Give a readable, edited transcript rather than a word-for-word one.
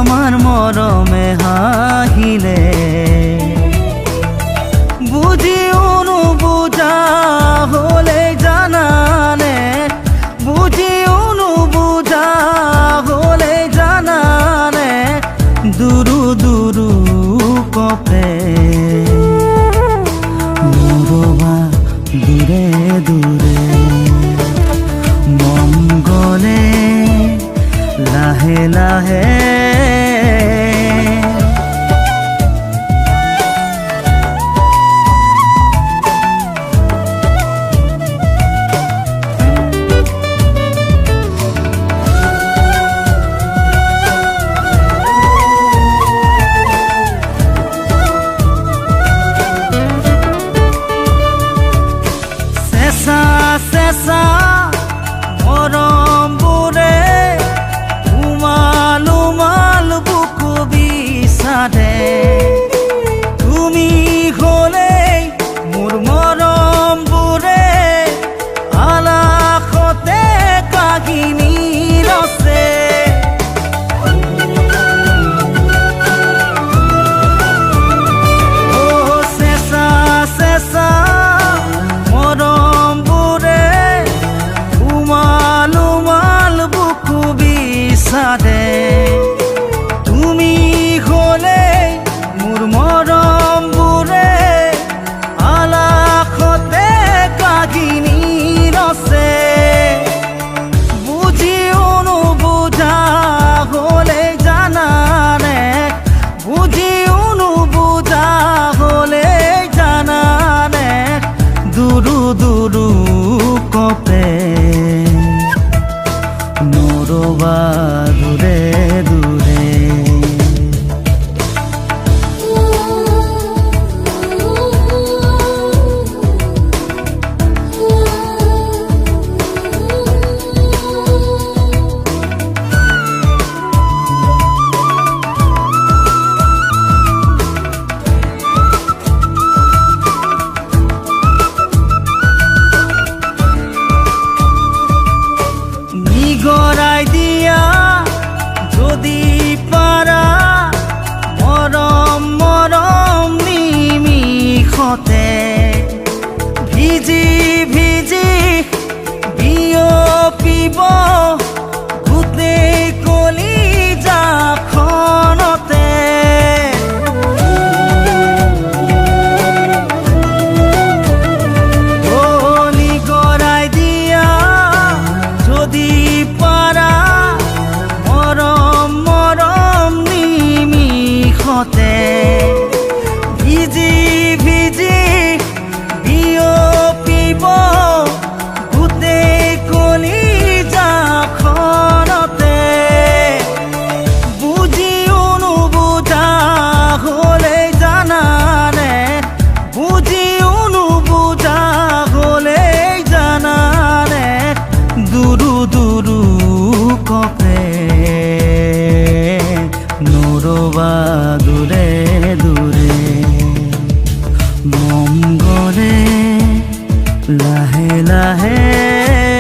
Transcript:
আমার মরমে হাহিলে বুঝি অনুবুঝা হলে জানানে বুঝি অনুবুঝা হলে জানানে দুরু দুরু কপে মোরবা দূরে দূরে মন গলে লাহে লাহে চেঁচা মৰম বোৰে উমাল উমাল বুকু বিচাৰে তুমি হলেই মোৰ মৰম বোৰে আলাসতে কাহিনী ৰচে চেঁচা চেঁচা মৰম বোৰে উমাল উমাল বুকু বিচাৰে তুমি হলেই মোৰ মৰম বোৰে আলাসতে কাহিনী ৰচে বুজি অনুবুঝা হলে জানানে বুজি অনুবুঝা হলে জানানে দুরু দুরু কপে মোরবা দূরে দূরে গড়াই দিয়া যদি পারা মরম মরম নিমিষতে ভিজি ভিজি বিয়পিব গোটেই কলিজাখনতে গড়াই দিয়া যদি পারা মরম মরম নিমিষতে ভিজি ভিজি বিয়পিব গোটেই কলিজাখনতে বুজি অনুবুঝা হলে জানানে বুজি অনুবুঝা হলে জানানে দুরু দুরু কপে নোরবা দূরে দূরে মন গলে লাহে লাহে